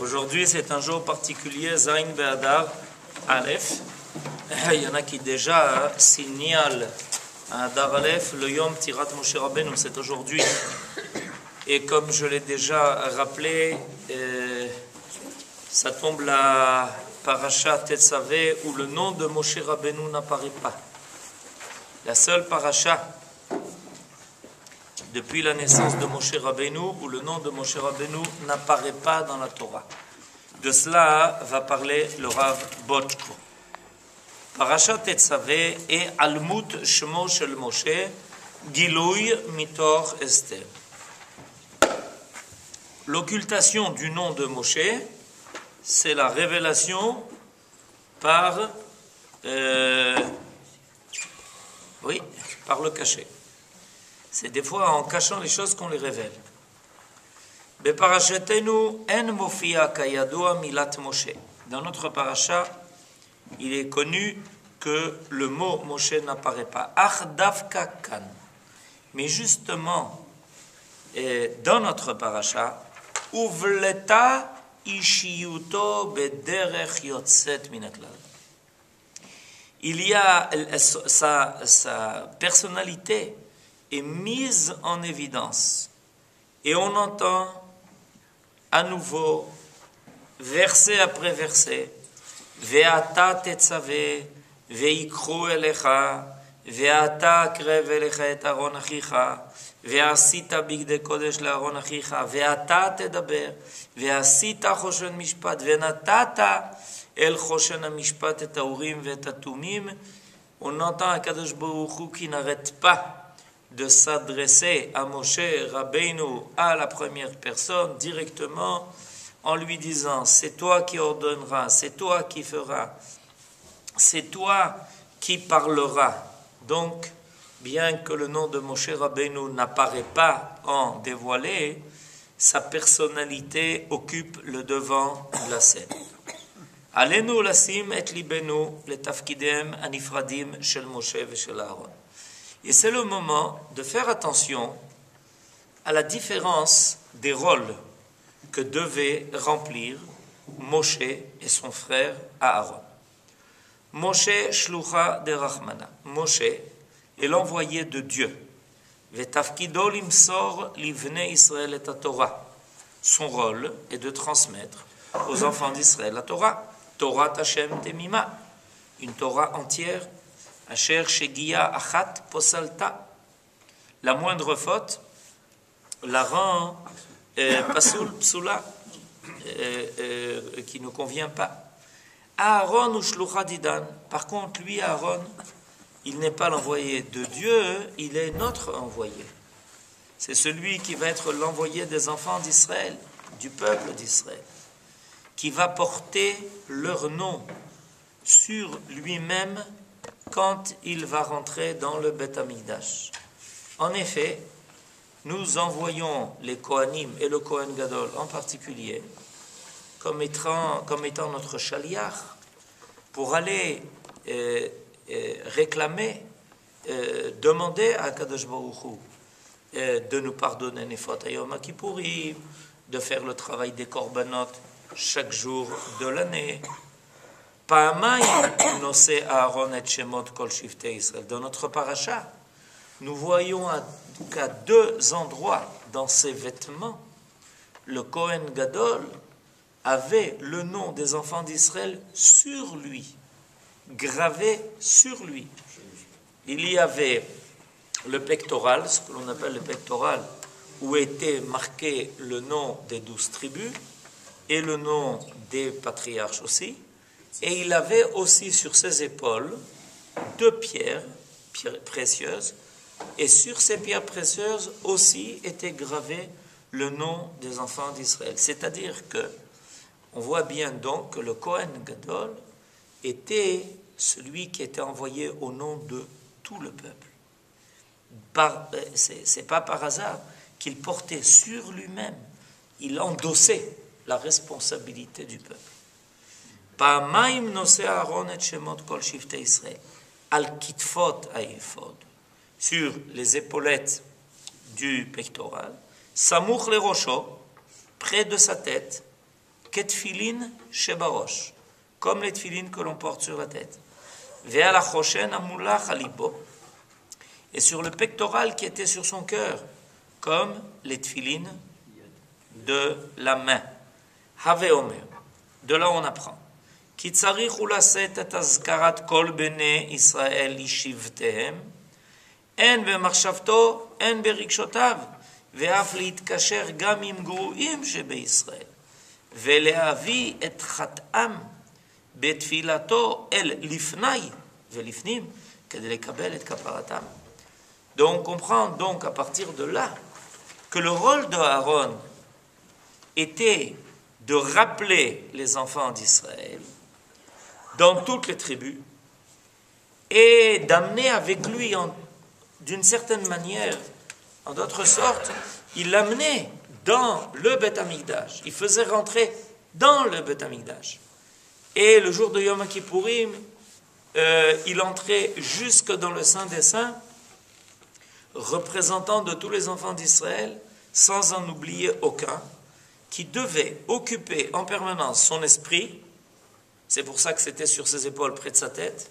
Aujourd'hui, c'est un jour particulier, Zain Be'adar Aleph. Il y en a qui déjà signalent à Adar Aleph le Yom Tirat Moshe Rabbeinu, c'est aujourd'hui. Et comme je l'ai déjà rappelé, ça tombe la paracha Tetzavé où le nom de Moshe Rabbeinu n'apparaît pas. La seule paracha depuis la naissance de Moshe Rabbeinu où le nom de Moshe Rabbeinu n'apparaît pas dans la Torah. De cela va parler le Rav Botchko. Parashat Tetzavé et Almut Shemo Shel Moshe Gilouy Mitor Esther. L'occultation du nom de Moshe, c'est la révélation par le cachet. C'est des fois en cachant les choses qu'on les révèle. Dans notre paracha, il est connu que le mot Moshe n'apparaît pas. Mais justement, dans notre paracha, Uvleta ishiyuto bederech yotzet min haklal. Il y a sa personnalité est mise en évidence. Et on entend à nouveau, verset après verset, Ve'ata tetzavé, ve'ikru elecha, ve'ata akrev elecha et Aaron achicha, ve'asita bigdei kodesh le'Aaron achicha, ve'ata tedaber, ve'asita choshen mishpat, ve'natata el choshen mishpat et ha'urim ve'et hatumim. On entend Akadosh Baruch Hu qui n'arrête pas de s'adresser à Moshe Rabbeinu à la première personne directement en lui disant c'est toi qui ordonneras, c'est toi qui feras, c'est toi qui parleras. Donc, bien que le nom de Moshe Rabbeinu n'apparaît pas en dévoilé, sa personnalité occupe le devant de la scène. Alenu lasim et libenu letafkidem anifradim shel Moshe ve shel Aaron. Et c'est le moment de faire attention à la différence des rôles que devaient remplir Moshe et son frère Aaron. Moshe shlucha de Rachmana. Moshe est l'envoyé de Dieu. Vetafkido limsor livnei Israël et Torah. Son rôle est de transmettre aux enfants d'Israël la Torah. Torah Hashem temima. Une Torah entière. Asher shegia achat posalta. La moindre faute la rend pasoul psula, qui ne convient pas. Aaron ou shlucha didan. Par contre, lui, Aaron, il n'est pas l'envoyé de Dieu, il est notre envoyé. C'est celui qui va être l'envoyé des enfants d'Israël, du peuple d'Israël, qui va porter leur nom sur lui-même quand il va rentrer dans le Beth Amikdash. En effet, nous envoyons les Kohanim et le Kohen Gadol en particulier comme étant notre shaliach pour aller réclamer, demander à Kadosh Baruch Hu de nous pardonner les fautes à Yom Kippourim, de faire le travail des korbanot chaque jour de l'année. Dans notre paracha, nous voyons qu'à deux endroits dans ses vêtements, le Kohen Gadol avait le nom des enfants d'Israël sur lui, gravé sur lui. Il y avait le pectoral, ce que l'on appelle le pectoral, où était marqué le nom des 12 tribus et le nom des patriarches aussi. Et il avait aussi sur ses épaules deux pierres précieuses. Et sur ces pierres précieuses aussi était gravé le nom des enfants d'Israël. C'est-à-dire que on voit bien donc que le Kohen Gadol était celui qui était envoyé au nom de tout le peuple. C'est pas par hasard qu'il portait sur lui-même, il endossait la responsabilité du peuple. פעמיים נושא אהרון את שמות כל שבטי ישראל, על כתפות האפוד, sur les épaulettes du pectoral, סמוך לראשו, près de sa tête, ketfilin shebarosh, comme les tefilines que l'on porte sur la tête. Ve'al hachoshen amulach alibo, et sur le pectoral qui était sur son cœur, comme les tefilines de la main. Have omer, de là on apprend. Ki tzarich hu laset et azkarat kol bnei Israël yishivtehem, en במחשבתו, en ברגשותיו, ואף להתקשר גם עם גרועים שבישראל, ולהביא את חטאם בתפילתו אל לפני ולפנים, כדי לקבל את כפרתם. Donc on comprend donc à partir de là que le rôle de Aaron était de rappeler les enfants d'Israël dans toutes les tribus et d'amener avec lui d'une certaine manière, en d'autres sortes, il l'amenait dans le Beth Amikdash. Il faisait rentrer dans le Beth Amikdash. Et le jour de Yom Kippourim, il entrait jusque dans le Saint des Saints, représentant de tous les enfants d'Israël, sans en oublier aucun, qui devait occuper en permanence son esprit. C'est pour ça que c'était sur ses épaules, près de sa tête.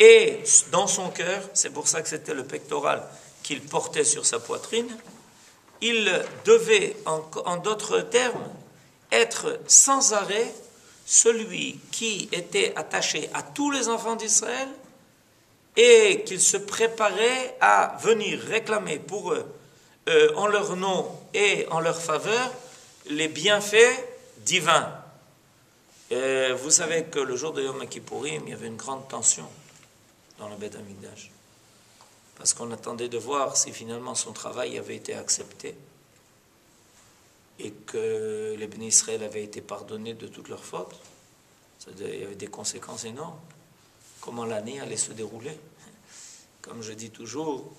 Et dans son cœur, c'est pour ça que c'était le pectoral qu'il portait sur sa poitrine, il devait, en d'autres termes, être sans arrêt celui qui était attaché à tous les enfants d'Israël et qu'il se préparait à venir réclamer pour eux, en leur nom et en leur faveur, les bienfaits divins. Vous savez que le jour de Yom Kippourim, il y avait une grande tension dans le Beth Amikdash, parce qu'on attendait de voir si finalement son travail avait été accepté et que les bénis Israël avaient été pardonnés de toutes leurs fautes. Il y avait des conséquences énormes. Comment l'année allait se dérouler. Comme je dis toujours,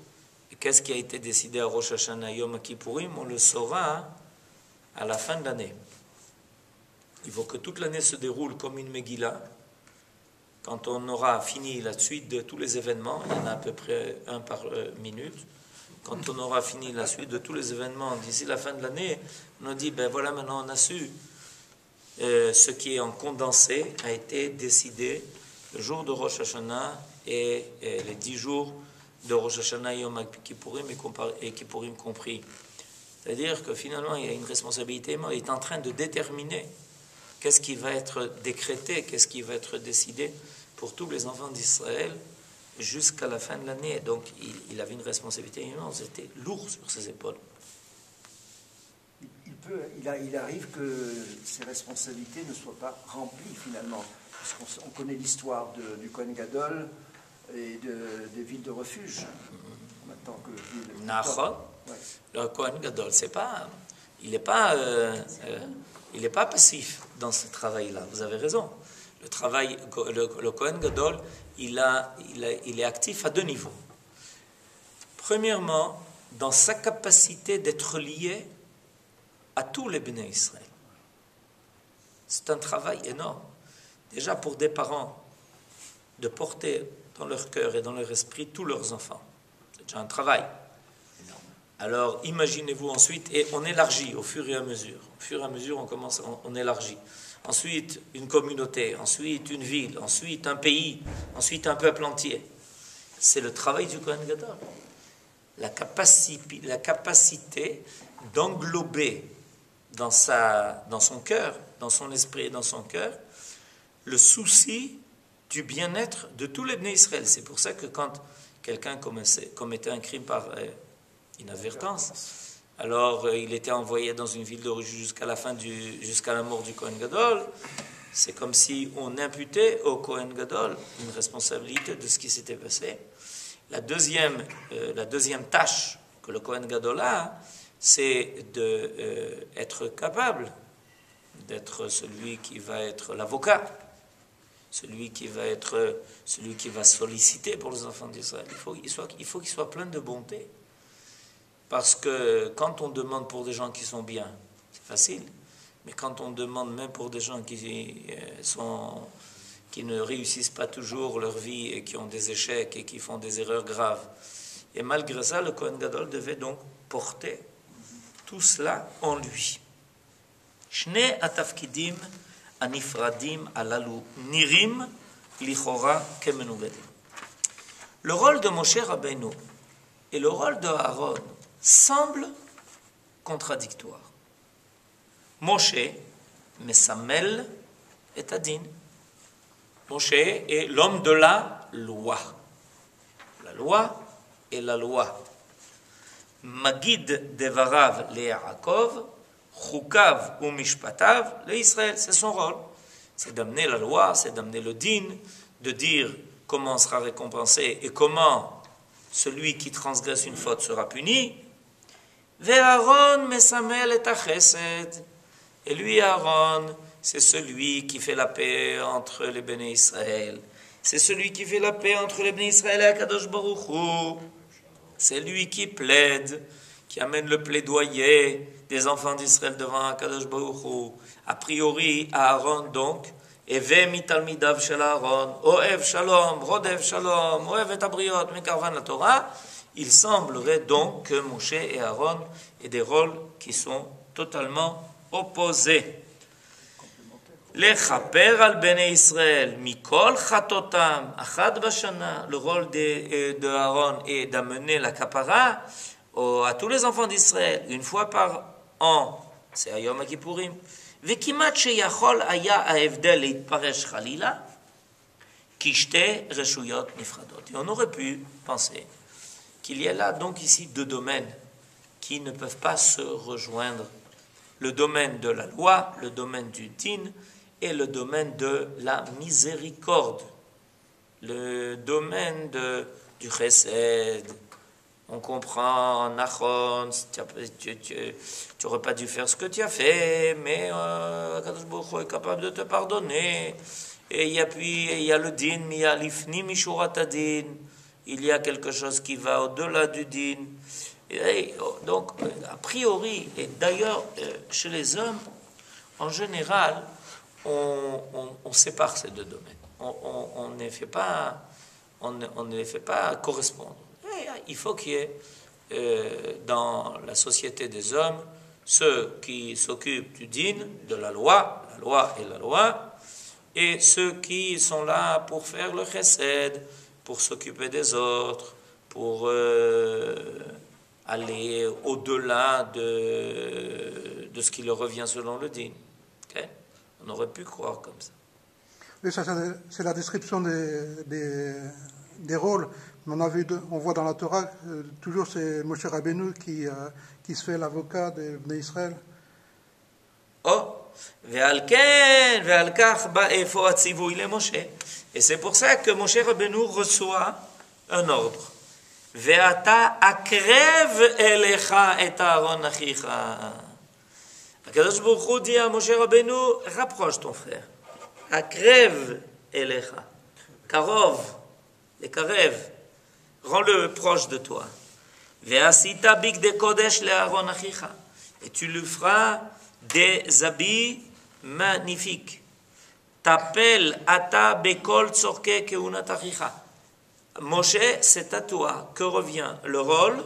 qu'est-ce qui a été décidé à Rosh Hashanah Yom Kippourim, on le saura à la fin de l'année. Il faut que toute l'année se déroule comme une Megillah. Quand on aura fini la suite de tous les événements, il y en a à peu près un par minute, quand on aura fini la suite de tous les événements d'ici la fin de l'année, on a dit, ben voilà, maintenant on a su ce qui est en condensé a été décidé le jour de Rosh Hashanah et les 10 jours de Rosh Hashanah et Yom Kippourim et Kippourim compris. C'est-à-dire que finalement, il y a une responsabilité, il est en train de déterminer qu'est-ce qui va être décrété, qu'est-ce qui va être décidé pour tous les enfants d'Israël jusqu'à la fin de l'année. Donc, il avait une responsabilité immense, c'était lourd sur ses épaules. Il arrive que ces responsabilités ne soient pas remplies finalement. Parce qu'on connaît l'histoire du Kohen Gadol et des villes de refuge. En même temps que Nachon, ouais. Le Kohen Gadol, il n'est pas passif dans ce travail-là. Vous avez raison. Le Kohen Gadol, il est actif à 2 niveaux. Premièrement, dans sa capacité d'être lié à tous les bénis Israël. C'est un travail énorme. Déjà pour des parents, de porter dans leur cœur et dans leur esprit tous leurs enfants. C'est déjà un travail. Alors imaginez-vous ensuite, et on élargit au fur et à mesure. Au fur et à mesure, on élargit. Ensuite, une communauté, ensuite une ville, ensuite un pays, ensuite un peuple entier. C'est le travail du Kohen Gadol. La capacité d'englober dans son cœur, dans son esprit et dans son cœur, le souci du bien-être de tous les bénis Israël. C'est pour ça que quand quelqu'un commettait un crime par inadvertance, alors il était envoyé dans une ville d'origine jusqu'à la mort du Kohen Gadol, c'est comme si on imputait au Kohen Gadol une responsabilité de ce qui s'était passé. La deuxième tâche que le Kohen Gadol a, c'est d'être capable d'être celui qui va être l'avocat, celui qui va solliciter pour les enfants d'Israël. Il faut qu'il soit plein de bonté. Parce que quand on demande pour des gens qui sont bien, c'est facile. Mais quand on demande même pour des gens qui ne réussissent pas toujours leur vie et qui ont des échecs et qui font des erreurs graves. Et malgré ça, le Kohen Gadol devait donc porter tout cela en lui. שני התפקידים הנפרדים הללו נראים לכאורה כמנוגדים. Le rôle de Moshe Rabbeinu et le rôle de Aaron semblent contradictoires. Moshe מסמל את הדין. Moshe est l'homme de la loi. La loi est la loi. Magid devarav leYaakov, chukav ou mishpatav leIsraël. C'est son rôle. C'est d'amener la loi, c'est d'amener le din, de dire comment sera récompensé et comment celui qui transgresse une faute sera puni. Ve'Aaron mesamel et chesed. Et lui, Aaron, c'est celui qui fait la paix entre les Béné Israël. C'est celui qui fait la paix entre les Béné Israël et Akadosh Baruch Hu. C'est lui qui plaide, qui amène le plaidoyer des enfants d'Israël devant Akadosh Baruch Hu. A priori, Aaron donc, Eve mitalmidav shel Aaron, Oev shalom, Rodev shalom, Oev et abriot, mekarvan la Torah. Il semblerait donc que Moshe et Aaron aient des rôles qui sont totalement opposés. Lechaper al Bnei Israël, mikol chatotam, achad bashana. Le rôle de Aaron est d'amener la kapara à tous les enfants d'Israël une fois par an. C'est à Yom Kippourim. וכמעט שיכול היה ההבדל להתפרש חלילה כשתי רשויות נפרדות. Et on aurait pu penser qu'il y a là donc ici deux domaines qui ne peuvent pas se rejoindre. Le domaine de la loi, le domaine du din et le domaine de la miséricorde. Le domaine du chesed. On comprend, Nachon, tu n'aurais pas dû faire ce que tu as fait, mais Akadosh Baruch Hu est capable de te pardonner. Et il y a le din, il y a l'ifni mishurat din, il y a quelque chose qui va au-delà du din. Et donc, a priori, et d'ailleurs, chez les hommes, en général, on sépare ces deux domaines. On ne les fait pas correspondre. Il faut qu'il y ait dans la société des hommes ceux qui s'occupent du din, de la loi est la loi, et ceux qui sont là pour faire le chesed, pour s'occuper des autres, pour aller au-delà de ce qui leur revient selon le din. Okay? On aurait pu croire comme ça. Oui, ça c'est la description des rôles. On voit dans la Torah, toujours c'est Moshe Rabbeinu qui se fait l'avocat des Bnei Israël. Oh, et c'est pour ça que Moshe Rabbeinu reçoit un ordre. Ve'ata akrev elecha et Aaron achicha. Akadosh Baruch Hu dit à Moshe Rabbeinu, rapproche ton frère. Akrev elecha. Karov, les karev. Rends-le proche de toi. Ve'asita bigdei kodesh le'Aaron achicha. Et tu lui feras des habits magnifiques. T'appelles ata bekol tzorke keunat achicha. Moshe, c'est à toi que revient le rôle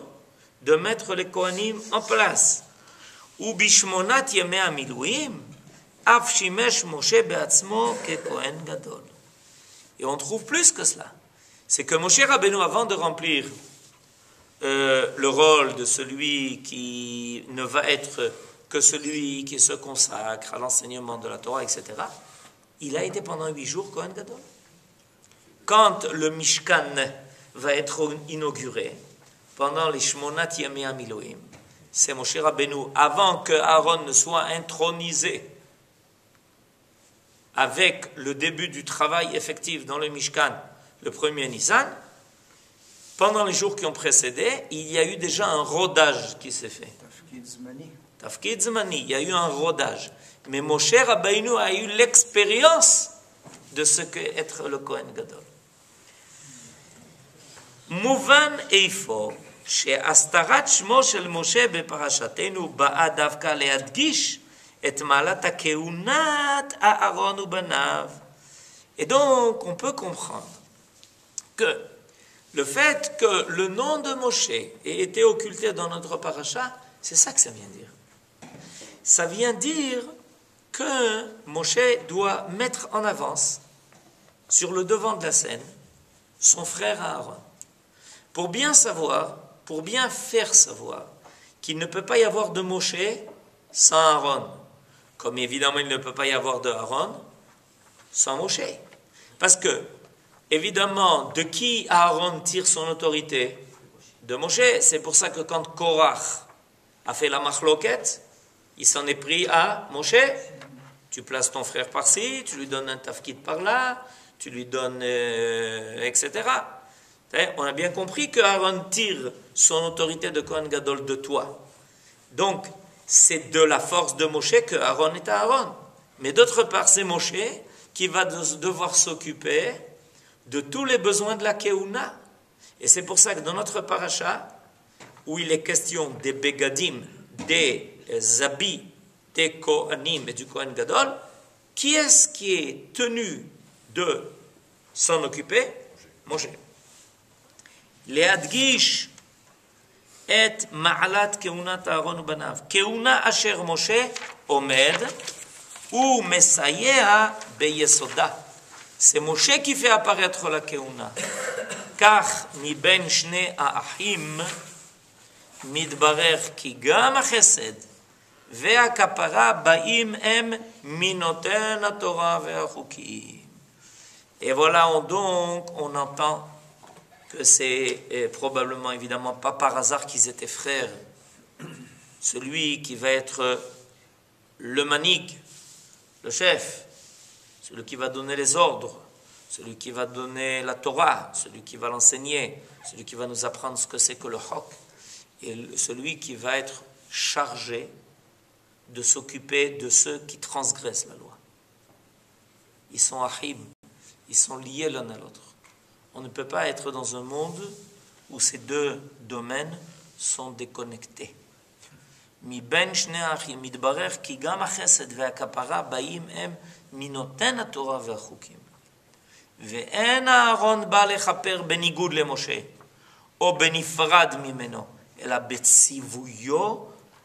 de mettre les Kohanim en place. Ou bishmonat yemei hamiluim, af shimesh Moshe be'atzmo kekohen gadol. Et on trouve plus que cela. C'est que Moshe Rabbeinu, avant de remplir le rôle de celui qui ne va être que celui qui se consacre à l'enseignement de la Torah, etc., il a été pendant 8 jours Kohen Gadol. Quand le Mishkan va être inauguré, pendant les Shmonat Yemei HaMiluim, c'est Moshe Rabbeinu, avant que Aaron ne soit intronisé, avec le début du travail effectif dans le Mishkan, le premier Nissan, pendant les jours qui ont précédé, il y a eu déjà un rodage qui s'est fait. Tafkid Zmani, il y a eu un rodage. Mais Moshe Rabbeinu a eu l'expérience de ce qu'est être le Kohen Gadol. Mouvan eifo, שהסתרת שמו של משה בפרשתנו באה דווקא להדגיש את מעלת הכהונת אהרון ובניו. Et donc, on peut comprendre que le fait que le nom de Moshe ait été occulté dans notre paracha, c'est ça que ça vient dire. Ça vient dire que Moshe doit mettre en avance, sur le devant de la scène, son frère Aaron. Pour bien savoir, pour bien faire savoir qu'il ne peut pas y avoir de Moshe sans Aaron. Comme évidemment il ne peut pas y avoir de Aaron sans Moshe. Parce que, évidemment, de qui Aaron tire son autorité? De Moshe. C'est pour ça que quand Korach a fait la machloket, il s'en est pris à Moshe. Tu places ton frère par-ci, tu lui donnes un tafkid par-là, tu lui donnes, etc. On a bien compris que Aaron tire son autorité de Kohen Gadol de toi. Donc, c'est de la force de Moshe que Aaron est Aaron. Mais d'autre part, c'est Moshe qui va devoir s'occuper de tous les besoins de la Keuna. Et c'est pour ça que dans notre paracha, où il est question des Begadim, des habits, des Kohanim et du Kohen Gadol, qui est-ce qui est tenu de s'en occuper? Moshe. להדגיש את מעלת כהונת אהרון ובניו. כהונה אשר משה עומד ומסייע ביסודה. C'est Moshe qui fait apparaître la כהונה. כך מבין שני האחים מתברר כי גם החסד והכפרה באים הם מנותן התורה והחוקים. Et voilà, donc, on entend que c'est probablement, évidemment, pas par hasard qu'ils étaient frères. Celui qui va être le manig, le chef, celui qui va donner les ordres, celui qui va donner la Torah, celui qui va l'enseigner, celui qui va nous apprendre ce que c'est que le hok, et celui qui va être chargé de s'occuper de ceux qui transgressent la loi. Ils sont ahim, ils sont liés l'un à l'autre. On ne peut pas être dans un monde où ces deux domaines sont déconnectés. מבין שני האחים מתברר כי גם החסד והכפרה באים הם מנותן התורה והחוקים. ואין אהרון בא לכפר בניגוד למשה או בנפרד ממנו, אלא בציוויו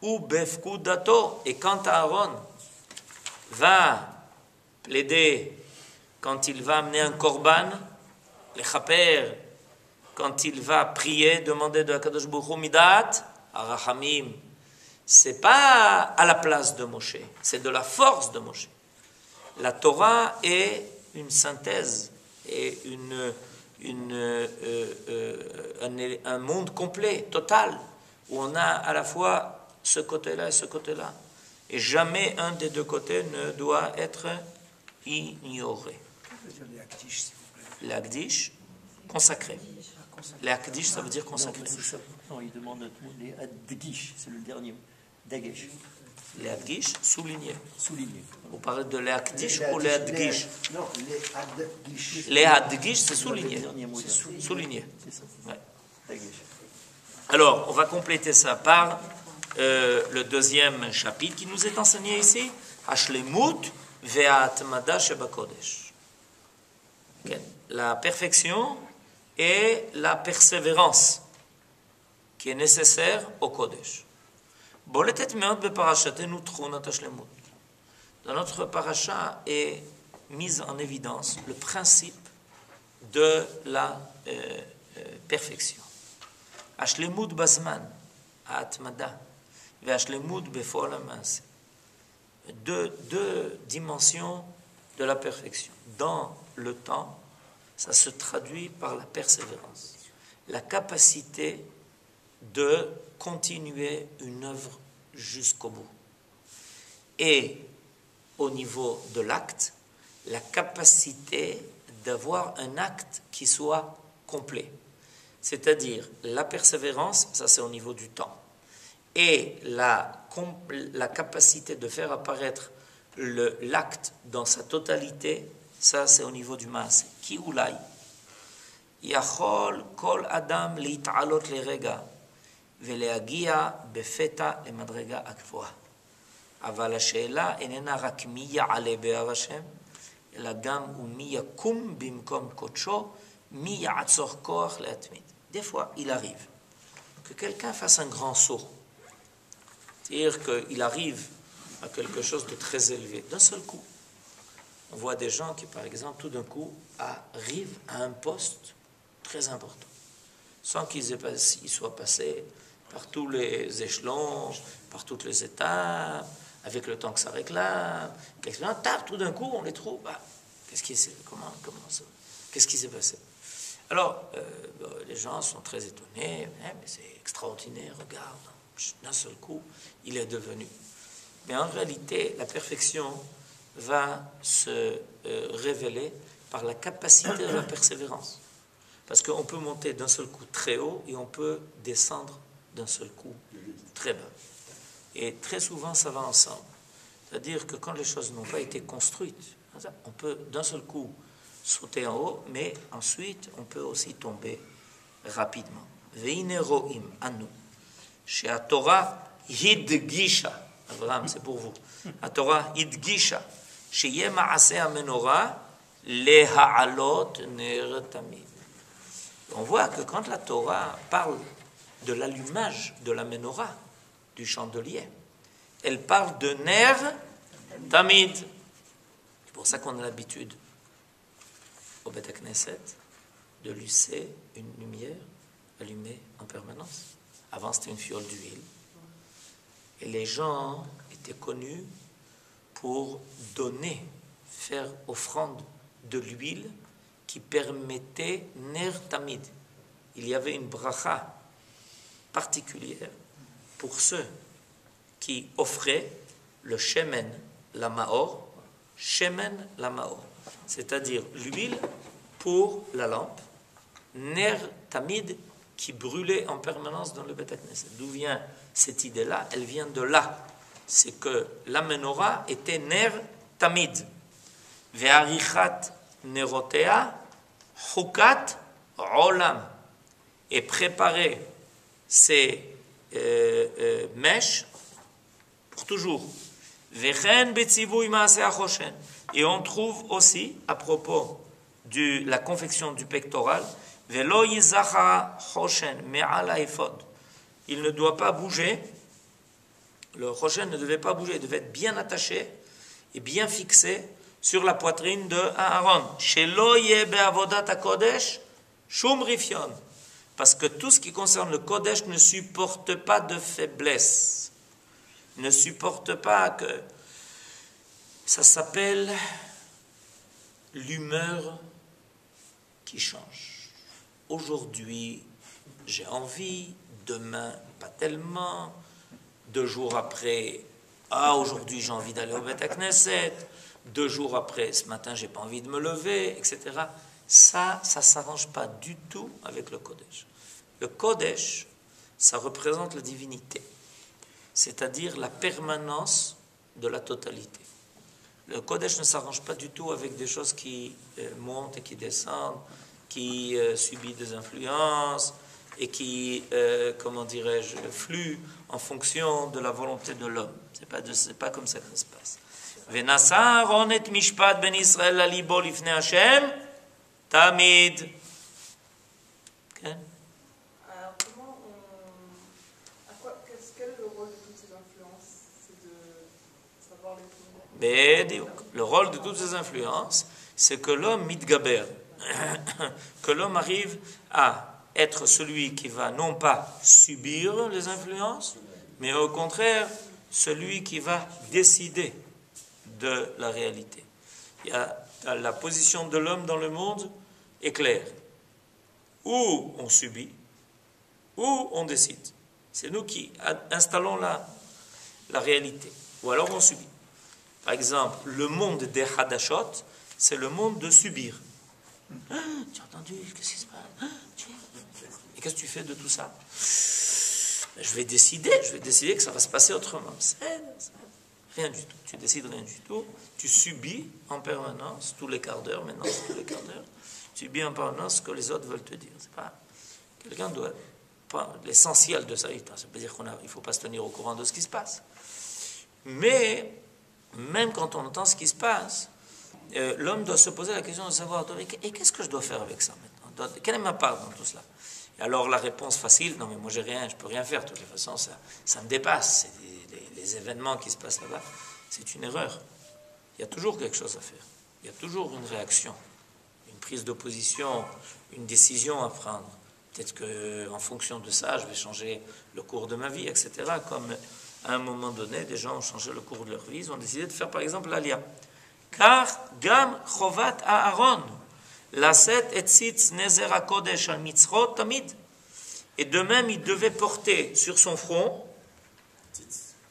ובפקודתו. Et quand Aaron va plaider, quand il va amener un korban, le chaper, quand il va prier, demander de Akadosh Baruch Hu midat, arachamim, c'est pas à la place de Moshe, c'est de la force de Moshe. La Torah est une synthèse et un monde complet, total, où on a à la fois ce côté-là et ce côté-là. Et jamais un des deux côtés ne doit être ignoré. Les Akdish, consacré. Les Akdish, ça veut dire consacré. Non, il demande les Adgish, c'est le dernier mot. Dagesh. Les Adgish, souligné. Souligné. Vous parlez de les Akdish ou les Adgish? Non, les Adgish. Les Adgish, c'est souligné. Souligné. C'est ça. Ouais. Dagesh. Alors, on va compléter ça par le deuxième chapitre qui nous est enseigné ici. Hashlemut ve'atmada shebakodesh. La perfection et la persévérance qui est nécessaire au Kodesh. בולטת מאוד בפרשתנו תכונת השלמות. Dans notre paracha est mise en évidence le principe de la perfection. השלמות בזמן, ההתמדה, והשלמות בפועל המעשה. Deux dimensions de la perfection. Dans le temps, ça se traduit par la persévérance, la capacité de continuer une œuvre jusqu'au bout. Et au niveau de l'acte, la capacité d'avoir un acte qui soit complet. C'est-à-dire, la persévérance, ça c'est au niveau du temps. Et la capacité de faire apparaître l'acte dans sa totalité, ça c'est au niveau du maaseh. Ki ulai yachol kol adam להתעלות לרגע ולהגיע בפתע למדרגה הגבוהה. אבל השאלה איננה רק מי יעלה בהר השם, אלא גם ומי יקום במקום קודשו, מי יעצור כוח להתמיד. Des fois, il arrive que quelqu'un fasse un grand saut. C'est-à-dire qu'il arrive à quelque chose de très élevé, d'un seul coup. On voit des gens qui, par exemple, tout d'un coup, arrivent à un poste très important, sans qu'ils soient passés par tous les échelons, par toutes les étapes, avec le temps que ça réclame. Tout d'un coup, on les trouve. Qu'est-ce qui s'est passé? Alors, les gens sont très étonnés. Mais c'est extraordinaire, regarde. D'un seul coup, il est devenu. Mais en réalité, la perfection va se révéler par la capacité de la persévérance. Parce qu'on peut monter d'un seul coup très haut et on peut descendre d'un seul coup très bas. Et très souvent, ça va ensemble. C'est-à-dire que quand les choses n'ont pas été construites, on peut d'un seul coup sauter en haut, mais ensuite, on peut aussi tomber rapidement. Veine ro'im anu, she'atorah hidgisha. Abraham, c'est pour vous. Atorah hidgisha, she'yeh ma'aseh hamenorah leha'alot ner tamid. On voit que quand la Torah parle de l'allumage de la menorah, du chandelier, elle parle de ner tamid. C'est pour ça qu'on a l'habitude au Beth Knesset de laisser une lumière allumée en permanence. Avant, c'était une fiole d'huile. Et les gens étaient connus pour faire offrande de l'huile qui permettait ner tamid. Il y avait une bracha particulière pour ceux qui offraient le shemen la maor, c'est-à-dire l'huile pour la lampe, ner tamid qui brûlait en permanence dans le Beth Knesset. D'où vient cette idée-là? Elle vient de là. C'est que la menorah était ner tamid. Ve'arichat nerotea chukat olam. Et préparer ces mèches pour toujours. Vechen betzivui maaseh hachoshen. Et on trouve aussi, à propos de la confection du pectoral, Velo yizacha choshen me'al haephod. Il ne doit pas bouger. Le choshen ne devait pas bouger. Il devait être bien attaché et bien fixé sur la poitrine de Aaron. Shelo yeh be'avodat hakodesh shum rifyon. Parce que tout ce qui concerne le kodesh ne supporte pas de faiblesse. Ne supporte pas que... Ça s'appelle l'humeur qui change. Aujourd'hui, j'ai envie, demain, pas tellement. 2 jours après, aujourd'hui, j'ai envie d'aller au Beth Knesset. 2 jours après, ce matin, j'ai pas envie de me lever, etc. Ça s'arrange pas du tout avec le Kodesh. Le Kodesh, ça représente la divinité, c'est-à-dire la permanence de la totalité. Le Kodesh ne s'arrange pas du tout avec des choses qui montent et qui descendent, qui subissent des influences et qui, fluent en fonction de la volonté de l'homme. C'est pas comme ça que ça se passe. Venasa Aaron et mishpat ben Israël la libo lifnei Hashem tamid. Quel est le rôle de toutes ces influences? C'est de savoir les tourner. Le rôle de toutes ces influences, c'est que l'homme mitgaber, que l'homme arrive à être celui qui va non pas subir les influences, mais au contraire, celui qui va décider de la réalité. La position de l'homme dans le monde est claire. Ou on subit, ou on décide. C'est nous qui installons la réalité. Ou alors on subit. Par exemple, le monde des Hadashot, c'est le monde de subir. Tu as entendu? Qu'est-ce qui se passe? Et qu'est-ce que tu fais de tout ça? Je vais décider que ça va se passer autrement. Rien du tout. Tu décides rien du tout. Tu subis en permanence, tous les quarts d'heure, maintenant tous les quarts d'heure, tu subis en permanence ce que les autres veulent te dire. C'est pas... Quelqu'un doit... L'essentiel de ça, ça veut dire qu'il ne faut pas se tenir au courant de ce qui se passe. Mais, même quand on entend ce qui se passe, l'homme doit se poser la question de savoir, et qu'est-ce que je dois faire avec ça maintenant? Quelle est ma part dans tout cela? Et alors la réponse facile, non mais moi j'ai rien, je peux rien faire, de toute façon ça me dépasse, c'est les événements qui se passent là-bas. c'est une erreur. Il y a toujours quelque chose à faire. Il y a toujours une réaction, une prise d'opposition, une décision à prendre. Peut-être qu'en fonction de ça, je vais changer le cours de ma vie, etc. Comme à un moment donné, des gens ont changé le cours de leur vie, ils ont décidé de faire par exemple l'Alia. Car gam chovat Aaron, laset et tzitz nezer hakodesh al mitzrot tamid. Et de même, il devait porter sur son front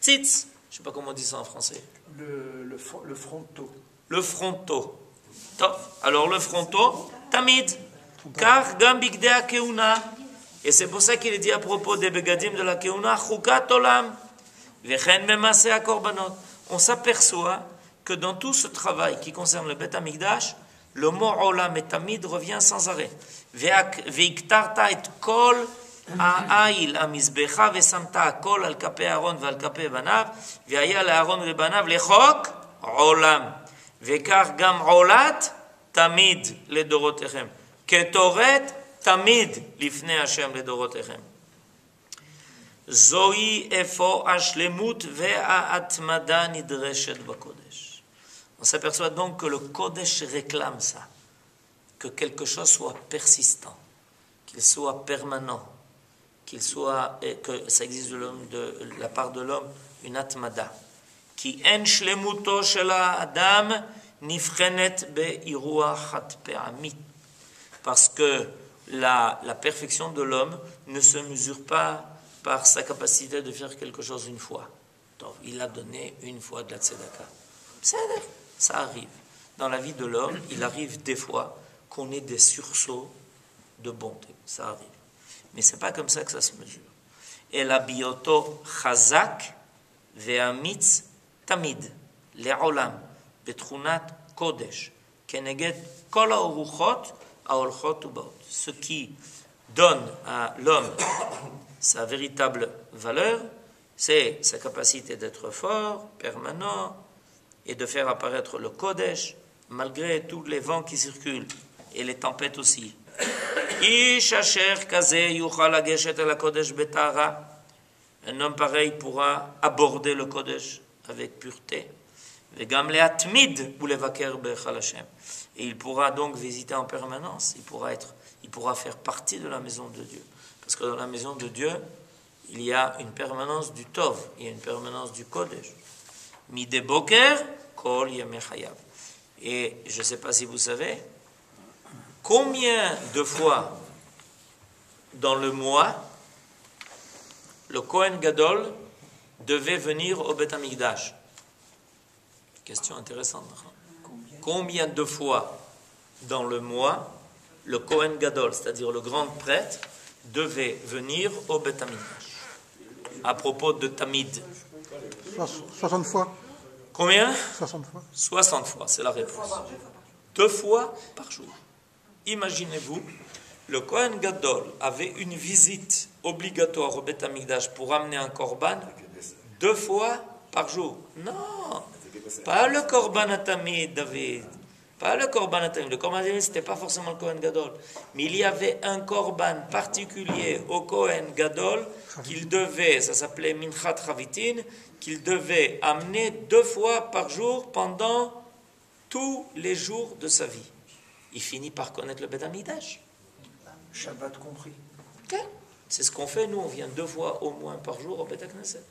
tzitz. Je ne sais pas comment on dit ça en français. Le fronteau. Le fronteau. Alors le fronteau, tamid. Car gam bigdei hakeuna. Et c'est pour ça qu'il est dit à propos des begadim de la keuna, chukat olam, vechen memase hakorbanot. On s'aperçoit que dans tout ce travail qui concerne le Beth Amikdash, le mot olam et tamid revient sans arrêt. Veiktarta et kol העיל המזבחה ושמת הכל על כפי אהרון ועל כפי בניו והיה לאהרון ובניו לחוק עולם וכך גם עולת תמיד לדורותיכם כתורת תמיד לפני השם לדורותיכם. זוהי איפה השלמות וההתמדה נדרשת בקודש. On s'aperçoit donc que le Kodesh réclame ça, que quelque chose soit persistant, qu'il soit permanent, qu'il soit, que ça existe de la part de l'homme une atmada. Ki en shlemuto shel ha'adam nifchenet be'irua chat pe'amit. Parce que la perfection de l'homme ne se mesure pas par sa capacité de faire quelque chose une fois. Donc, il a donné une fois de la tzedaka. Ça arrive. Dans la vie de l'homme, il arrive des fois qu'on ait des sursauts de bonté. Ça arrive. Mais ce n'est pas comme ça que ça se mesure. Et la bioto chazak ve'amitz tamid le'olam betchunat kodesh keneged kol ha'oruchot ha'olchot ubaot. Ce qui donne à l'homme sa véritable valeur, c'est sa capacité d'être fort, permanent, et de faire apparaître le kodesh malgré tous les vents qui circulent et les tempêtes aussi. Un homme pareil pourra aborder le Kodesh avec pureté. Et il pourra donc visiter en permanence. Il pourra faire partie de la maison de Dieu. Parce que dans la maison de Dieu, il y a une permanence du Tov, il y a une permanence du Kodesh. Mide boker, kol yemei chayav. Et je ne sais pas si vous savez, combien de fois dans le mois le Kohen Gadol devait venir au Beth Amikdash? Question intéressante. Combien de fois dans le mois le Kohen Gadol, c'est-à-dire le grand prêtre, devait venir au Beth Amikdash? À propos de Tamid. 60 fois. Combien? 60 fois. 60 fois, c'est la réponse. 2 fois par jour. Imaginez-vous, le Kohen Gadol avait une visite obligatoire au Beth Amikdash pour amener un korban 2 fois par jour. Non, pas le korban atamid, David. Pas le korban atamid. Le korban atamid, ce n'était pas forcément le Kohen Gadol. Mais il y avait un korban particulier au Kohen Gadol qu'il devait, ça s'appelait Minchat Chavitin, qu'il devait amener 2 fois par jour pendant tous les jours de sa vie. Il finit par connaître le Beth Amikdash. Shabbat compris. Okay. C'est ce qu'on fait, nous, on vient 2 fois au moins par jour au Beth Knesset.